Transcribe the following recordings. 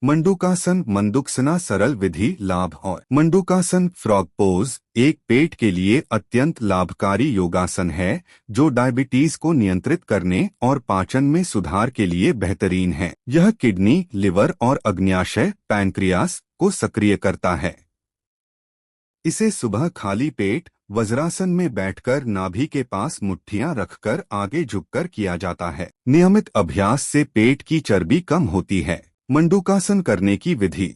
मंडूकासन मंडूकसना सरल विधि लाभ और मंडूकासन फ्रॉग पोज एक पेट के लिए अत्यंत लाभकारी योगासन है जो डायबिटीज को नियंत्रित करने और पाचन में सुधार के लिए बेहतरीन है। यह किडनी, लिवर और अग्न्याशय पैंक्रियास को सक्रिय करता है। इसे सुबह खाली पेट वज्रासन में बैठकर नाभि के पास मुट्ठियां रखकर आगे झुककर किया जाता है। नियमित अभ्यास से पेट की चर्बी कम होती है। मंडूकासन करने की विधि।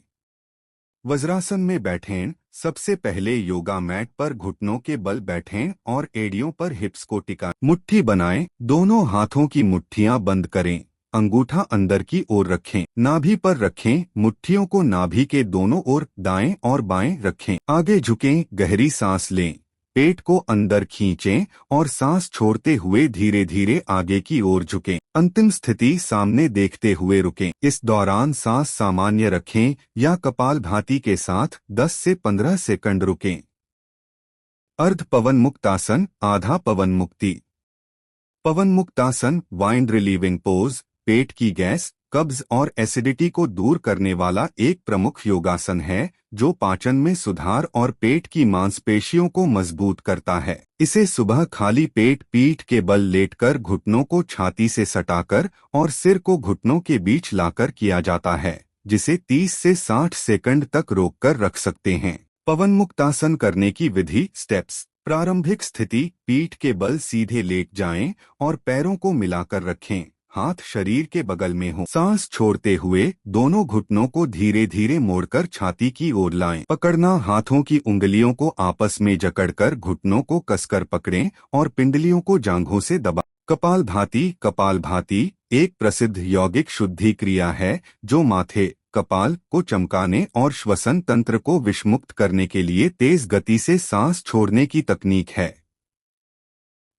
वज्रासन में बैठें। सबसे पहले योगा मैट पर घुटनों के बल बैठें और एड़ियों पर हिप्स को टिकाएं। मुट्ठी बनाएं। दोनों हाथों की मुट्ठियां बंद करें। अंगूठा अंदर की ओर रखें। नाभि पर रखें। मुट्ठियों को नाभि के दोनों ओर दाएं और बाएं रखें। आगे झुकें। गहरी सांस लें। पेट को अंदर खींचें और सांस छोड़ते हुए धीरे धीरे आगे की ओर झुकें। अंतिम स्थिति सामने देखते हुए रुकें। इस दौरान सांस सामान्य रखें या कपालभाति के साथ 10 से 15 सेकंड रुकें। अर्ध पवन मुक्तासन आधा पवन मुक्ति। पवन मुक्तासन वाइंड रिलीविंग पोज पेट की गैस, कब्ज और एसिडिटी को दूर करने वाला एक प्रमुख योगासन है जो पाचन में सुधार और पेट की मांसपेशियों को मजबूत करता है। इसे सुबह खाली पेट पीठ के बल लेटकर घुटनों को छाती से सटाकर और सिर को घुटनों के बीच लाकर किया जाता है, जिसे 30 से 60 सेकंड तक रोककर रख सकते हैं। पवन मुक्तासन करने की विधि स्टेप्स। प्रारंभिक स्थिति पीठ के बल सीधे लेट जाएं और पैरों को मिलाकर रखें। हाथ शरीर के बगल में हो। सांस छोड़ते हुए दोनों घुटनों को धीरे धीरे मोड़कर छाती की ओर लाएं। पकड़ना हाथों की उंगलियों को आपस में जकड़कर घुटनों को कसकर पकड़ें और पिंडलियों को जांघों से दबा। कपालभाति एक प्रसिद्ध यौगिक शुद्धि क्रिया है जो माथे, कपाल को चमकाने और श्वसन तंत्र को विषमुक्त करने के लिए तेज गति से सांस छोड़ने की तकनीक है।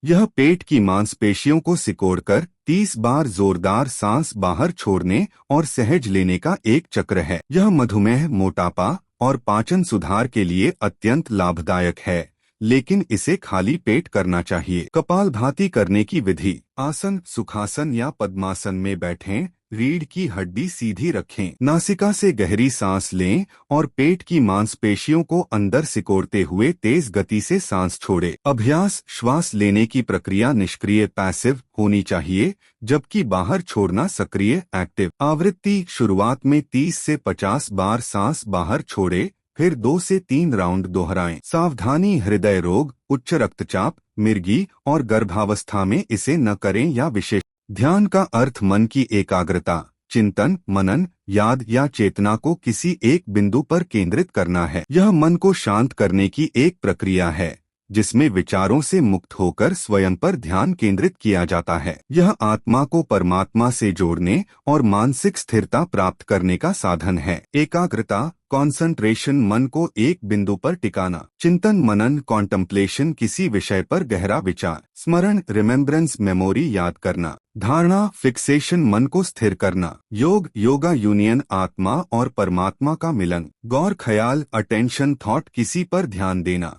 यह पेट की मांसपेशियों को सिकोड़कर 30 बार जोरदार सांस बाहर छोड़ने और सहज लेने का एक चक्र है। यह मधुमेह, मोटापा और पाचन सुधार के लिए अत्यंत लाभदायक है, लेकिन इसे खाली पेट करना चाहिए। कपालभाति करने की विधि। आसन सुखासन या पद्मासन में बैठें। रीढ़ की हड्डी सीधी रखें। नासिका से गहरी सांस लें और पेट की मांसपेशियों को अंदर सिकोड़ते हुए तेज गति से सांस छोड़ें। अभ्यास श्वास लेने की प्रक्रिया निष्क्रिय पैसिव होनी चाहिए, जबकि बाहर छोड़ना सक्रिय एक्टिव। आवृत्ति शुरुआत में 30 से 50 बार सांस बाहर छोड़े, फिर 2 से 3 राउंड दोहराएं। सावधानी हृदय रोग, उच्च रक्तचाप, मिर्गी और गर्भावस्था में इसे न करें या विशेष। ध्यान का अर्थ मन की एकाग्रता, चिंतन, मनन, याद या चेतना को किसी एक बिंदु पर केंद्रित करना है। यह मन को शांत करने की एक प्रक्रिया है जिसमें विचारों से मुक्त होकर स्वयं पर ध्यान केंद्रित किया जाता है। यह आत्मा को परमात्मा से जोड़ने और मानसिक स्थिरता प्राप्त करने का साधन है। एकाग्रता कंसंट्रेशन मन को एक बिंदु पर टिकाना। चिंतन मनन कॉन्टेम्पलेशन किसी विषय पर गहरा विचार। स्मरण रिमेम्बरेंस मेमोरी याद करना। धारणा फिक्सेशन मन को स्थिर करना। योग योगा यूनियन आत्मा और परमात्मा का मिलन। गौर ख्याल अटेंशन थॉट किसी पर ध्यान देना।